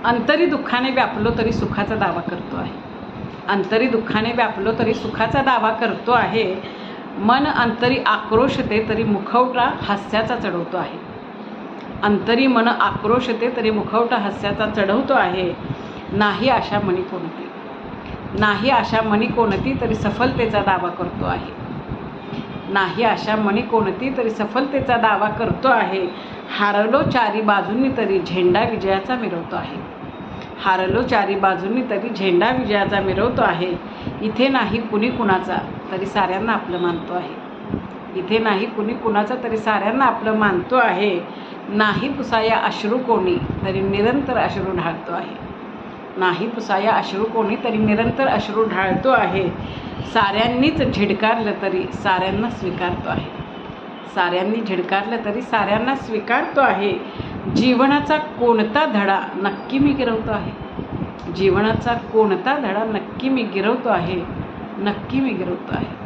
अंतरी दुःखाने व्यापलो तरी सुखाचा दावा करतो आहे. अंतरी दुःखाने व्यापलो तरी सुखाचा दावा करतो आहे. मन अंतरी आक्रोशते तरी मुखवटा हास्याचा चढवतो आहे. अंतरी मन आक्रोशते तरी मुखवटा हास्याचा चढवतो आहे. नाही आशा मनी कोणती, नाही आशा मनी कोणती तरी सफलतेचा दावा करतो आहे. नाही आशा मनी कोणती तरी सफलतेचा दावा करतो आहे. हारलो चारी बाजूंनी तरी झेंडा विजयाचा मिरवतो आहे. हारलो चारी बाजूंनी तरी झेंडा विजयाचा मिरवतो आहे. इथे नाही कुणी कुणाचा तरी साऱ्यांना आपलं मानतो आहे. इथे नाही कुणी कुणाचा तरी साऱ्यांना आपलं मानतो आहे. नाही पुसाया अश्रू कोणी तरी निरंतर अश्रू ढाळतो आहे. नाही पुसाया अश्रू कोणी तरी निरंतर अश्रू ढाळतो आहे. साऱ्यांनीच झिडकारलं तरी साऱ्यांना स्वीकारतो आहे. साऱ्यांनी झिडकारलं तरी साऱ्यांना स्वीकारतो आहे. जीवनाचा कोणता धडा नक्की मी गिरवतो आहे. जीवनाचा कोणता धडा नक्की मी गिरवतो आहे. नक्की मी गिरवतो आहे.